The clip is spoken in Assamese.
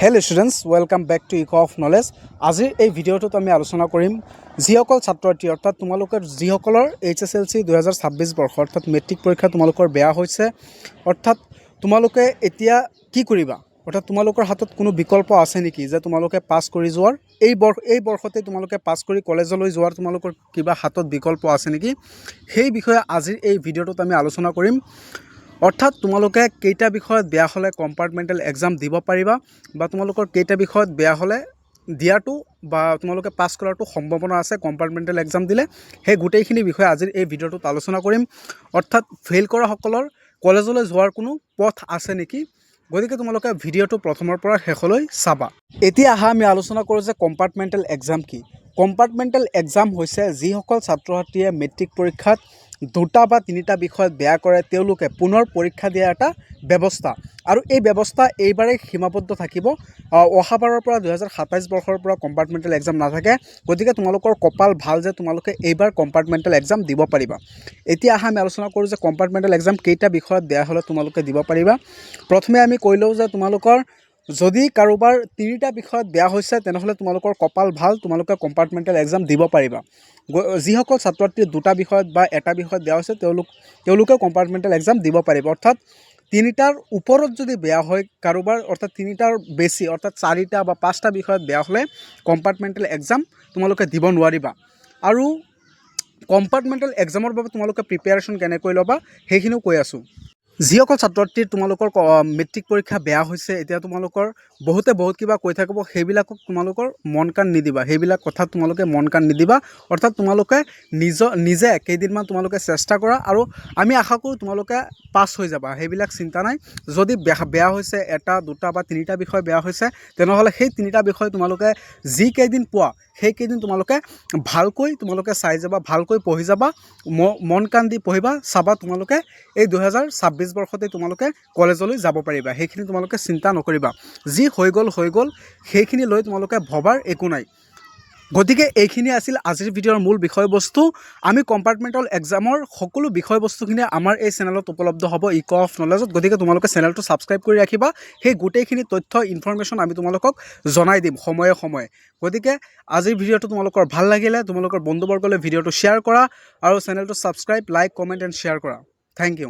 Hello' students, welcome back to ইক অফ নলেজ। আজিৰ এই ভিডিঅ'টোত আমি আলোচনা কৰিম যিসকল ছাত্ৰী অৰ্থাৎ তোমালোকৰ যিসকলৰ HSLC 2026 বৰ্ষ অৰ্থাৎ মেট্ৰিক পৰীক্ষা তোমালোকৰ বেয়া হৈছে, অৰ্থাৎ তোমালোকে এতিয়া কি কৰিবা, অৰ্থাৎ তোমালোকৰ হাতত কোনো বিকল্প আছে নেকি যে তোমালোকে পাছ কৰি যোৱাৰ এই বৰ্ষতে তোমালোকে পাছ কৰি কলেজলৈ যোৱাৰ তোমালোকৰ কিবা হাতত বিকল্প আছে নেকি, সেই বিষয়ে আজিৰ এই ভিডিঅ'টোত আমি আলোচনা কৰিম। অৰ্থাৎ তোমালোকে কেইটা বিষয়ত বেয়া হ'লে কম্পাৰ্টমেণ্টেল এক্সাম দিব পাৰিবা বা তোমালোকৰ কেইটা বিষয়ত বেয়া হ'লে দিয়াটো বা তোমালোকে পাছ কৰাটো সম্ভাৱনা আছে কম্পাৰ্টমেণ্টেল এক্সাম দিলে, সেই গোটেইখিনি বিষয়ে আজিৰ এই ভিডিঅ'টোত আলোচনা কৰিম। অৰ্থাৎ ফেইল কৰাসকলৰ কলেজলৈ যোৱাৰ কোনো পথ আছে নেকি, গতিকে তোমালোকে ভিডিঅ'টো প্ৰথমৰ পৰা শেষলৈ চাবা। এতিয়া আহা আমি আলোচনা কৰোঁ যে কম্পাৰ্টমেণ্টেল এক্সাম কি। কম্পাৰ্টমেণ্টেল এক্সাম হৈছে যিসকল ছাত্ৰ ছাত্ৰীয়ে মেট্ৰিক পৰীক্ষাত দুটা বা তিনিটা বিষয়ত বেয়া কৰে তেওঁলোকে পুনৰ পৰীক্ষা দিয়া এটা ব্যৱস্থা, আৰু এই ব্যৱস্থা এইবাৰেই সীমাবদ্ধ থাকিব। অহাবাৰৰ পৰা 2027 বৰ্ষৰ পৰা কম্পাৰ্টমেণ্টেল এক্সাম নাথাকে, গতিকে তোমালোকৰ কপাল ভাল যে তোমালোকে এইবাৰ কম্পাৰ্টমেণ্টেল এক্সাম দিব পাৰিবা। এতিয়া আহা আমি আলোচনা কৰোঁ যে কম্পাৰ্টমেণ্টেল এক্সাম কেইটা বিষয়ত বেয়া হ'লে তোমালোকে দিব পাৰিবা। প্ৰথমে আমি কৈ লওঁ যে তোমালোকৰ যদি কাৰোবাৰ তিনিটা বিষয়ত বেয়া হৈছে তেনেহ'লে তোমালোকৰ কপাল ভাল, তোমালোকে কম্পাৰ্টমেণ্টেল এক্সাম দিব পাৰিবা। যিসকল ছাত্ৰ ছাত্ৰীৰ দুটা বিষয়ত বা এটা বিষয়ত বেয়া হৈছে তেওঁলোকে কম্পাৰ্টমেণ্টেল এক্সাম দিব পাৰিব। অৰ্থাৎ তিনিটাৰ ওপৰত যদি বেয়া হয় কাৰোবাৰ, অৰ্থাৎ তিনিটাৰ বেছি অৰ্থাৎ চাৰিটা বা পাঁচটা বিষয়ত বেয়া হ'লে কম্পাৰ্টমেণ্টেল এক্সাম তোমালোকে দিব নোৱাৰিবা। আৰু কম্পাৰ্টমেণ্টেল এক্সামৰ বাবে তোমালোকে প্ৰিপেয়াৰেশ্যন কেনেকৈ ল'বা সেইখিনিও কৈ আছোঁ। যিসকল ছাত্ৰ ছাত্ৰীৰ তোমালোকৰ মেট্ৰিক পৰীক্ষা বেয়া হৈছে, এতিয়া তোমালোকৰ বহুতে বহুত কিবা কৈ থাকিব, সেইবিলাকক তোমালোকৰ মন কাণ নিদিবা, সেইবিলাক কথাত তোমালোকে মন কাণ নিদিবা। অৰ্থাৎ তোমালোকে নিজে কেইদিনমান তোমালোকে চেষ্টা কৰা, আৰু আমি আশা কৰোঁ তোমালোকে পাছ হৈ যাবা, সেইবিলাক চিন্তা নাই। যদি বেয়া হৈছে এটা দুটা বা তিনিটা বিষয় বেয়া হৈছে তেনেহ'লে সেই তিনিটা বিষয় তোমালোকে যিকেইদিন পোৱা সেইকেইদিন তোমালোকে ভালকৈ চাই যাবা, ভালকৈ পঢ়ি যাবা, মন কাণ দি পঢ়িবা, চাবা তোমালোকে এই 2026 বৰ্ষতে তোমালোকে কলেজলৈ যাব পাৰিবা। সেইখিনি তোমালোকে চিন্তা নকৰিবা, যি হৈ গ'ল সেইখিনি লৈ তোমালোকে ভবাৰ একো নাই। গতিকে এইখিনি আছিল আজিৰ ভিডিঅ'ৰ মূল বিষয়বস্তু। আমি কম্পাৰ্টমেণ্টেল এক্সামৰ সকলো বিষয়বস্তুখিনি আমাৰ এই চেনেলত উপলব্ধ হ'ব ইক অফ নলেজত, গতিকে তোমালোকে চেনেলটো ছাবস্ক্ৰাইব কৰি ৰাখিবা। সেই গোটেইখিনি তথ্য ইনফৰমেশ্যন আমি তোমালোকক জনাই দিম সময়ে সময়ে। গতিকে আজিৰ ভিডিঅ'টো তোমালোকৰ ভাল লাগিলে তোমালোকৰ বন্ধুবৰ্গলৈ ভিডিঅ'টো শ্বেয়াৰ কৰা, আৰু চেনেলটো subscribe, like, comment and share কৰা। Thank U.